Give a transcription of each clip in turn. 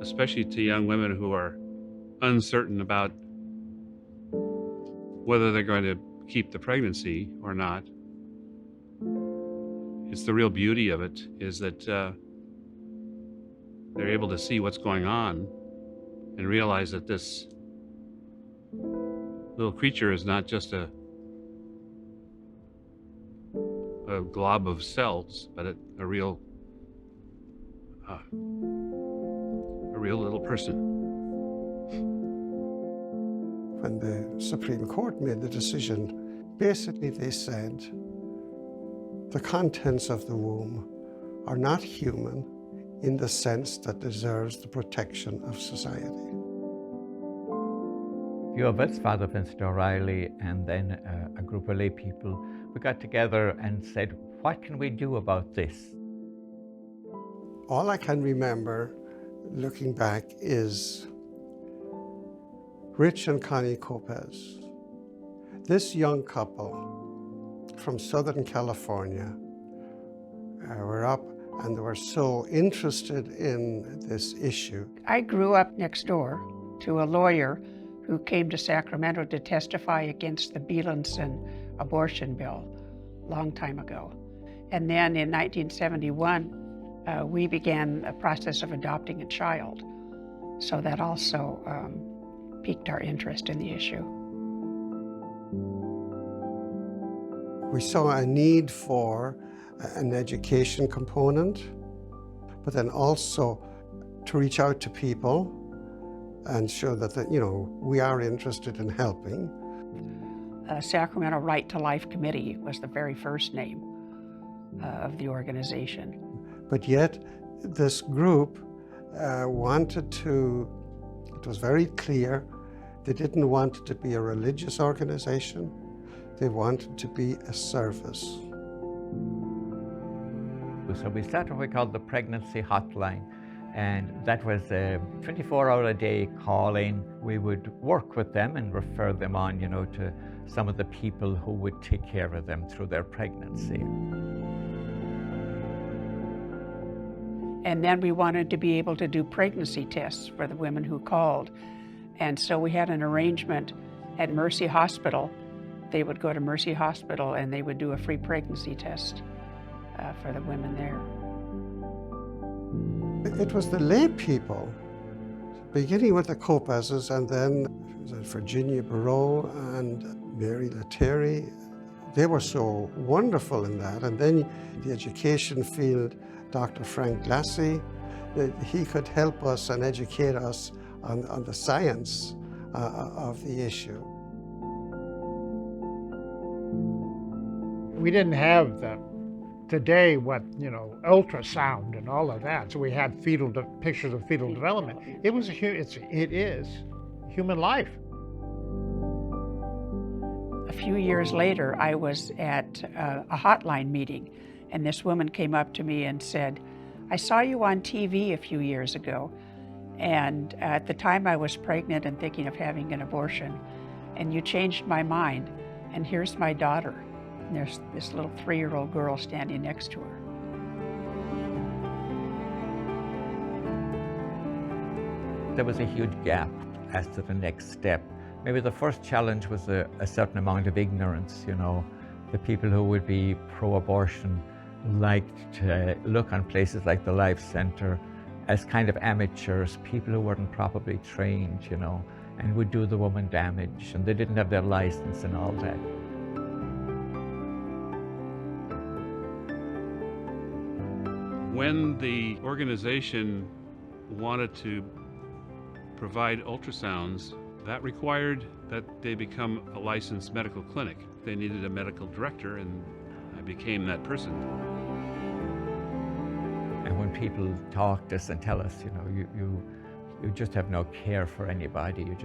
especially to young women who are uncertain about whether they're going to keep the pregnancy or not. It's the real beauty of it is that they're able to see what's going on and realize that this little creature is not just a glob of cells, but a real little person. When the Supreme Court made the decision, basically they said the contents of the womb are not human in the sense that deserves the protection of society. A few of us, Father Vincent O'Reilly, and then a group of lay people, we got together and said, what can we do about this? All I can remember looking back is Rich and Connie Copez. This young couple from Southern California were up and they were so interested in this issue. I grew up next door to a lawyer who came to Sacramento to testify against the Bielenson abortion bill a long time ago. And then in 1971, we began a process of adopting a child. So that also piqued our interest in the issue. We saw a need for an education component, but then also to reach out to people and show that, we are interested in helping. Sacramento Right to Life Committee was the very first name of the organization. But yet, this group wanted to, it was very clear, they didn't want it to be a religious organization, they wanted to be a service. So we started what we called the pregnancy hotline, and that was a 24-hour-a-day call-in. We would work with them and refer them on, to some of the people who would take care of them through their pregnancy. And then we wanted to be able to do pregnancy tests for the women who called. And so we had an arrangement at Mercy Hospital. They would go to Mercy Hospital and they would do a free pregnancy test for the women there. It was the lay people, beginning with the Copezes and then Virginia Barreau and Mary Lettieri. They were so wonderful in that. And then the education field, Dr. Frank Lassie, he could help us and educate us on the science of the issue. We didn't have today ultrasound and all of that. So we had pictures of fetal development. It is human life. A few years later, I was at a hotline meeting, and this woman came up to me and said, I saw you on TV a few years ago, and at the time I was pregnant and thinking of having an abortion, and you changed my mind, and here's my daughter. And there's this little 3-year-old girl standing next to her. There was a huge gap as to the next step. Maybe the first challenge was a certain amount of ignorance, The people who would be pro-abortion liked to look on places like the Life Center as kind of amateurs, people who weren't properly trained, and would do the woman damage, and they didn't have their license and all that. When the organization wanted to provide ultrasounds, that required that they become a licensed medical clinic. They needed a medical director, and I became that person. And when people talk to us and tell us, you just have no care for anybody, you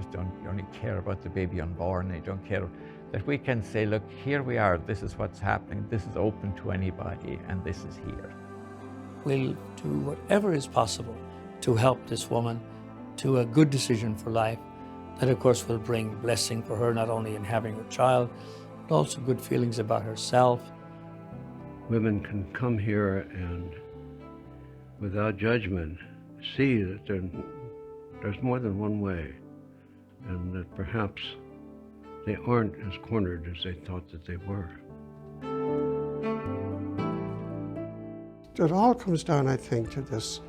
only care about the baby unborn, and you don't care, that we can say, look, here we are, this is what's happening, this is open to anybody, and this is here. We'll do whatever is possible to help this woman to a good decision for life. That, of course, will bring blessing for her, not only in having her child, but also good feelings about herself. Women can come here and, without judgment, see that There's more than one way, and that perhaps they aren't as cornered as they thought that they were. It all comes down, I think, to this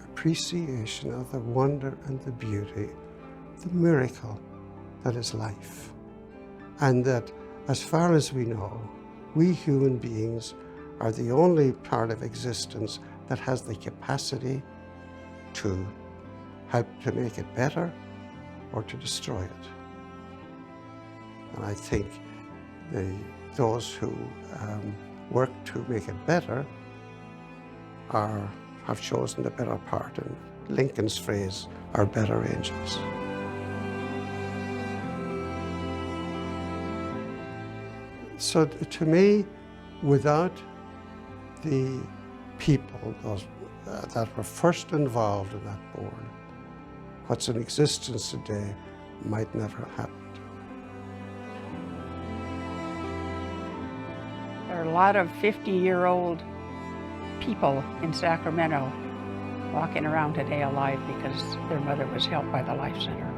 appreciation of the wonder and the beauty, the miracle that is life. And that, as far as we know, we human beings are the only part of existence that has the capacity to help to make it better or to destroy it. And I think those who work to make it better have chosen the better part, and Lincoln's phrase, "are better angels." So to me, without the people that were first involved in that board, what's in existence today might never have happened. There are a lot of 50-year-old people in Sacramento walking around today alive because their mother was helped by the Life Center.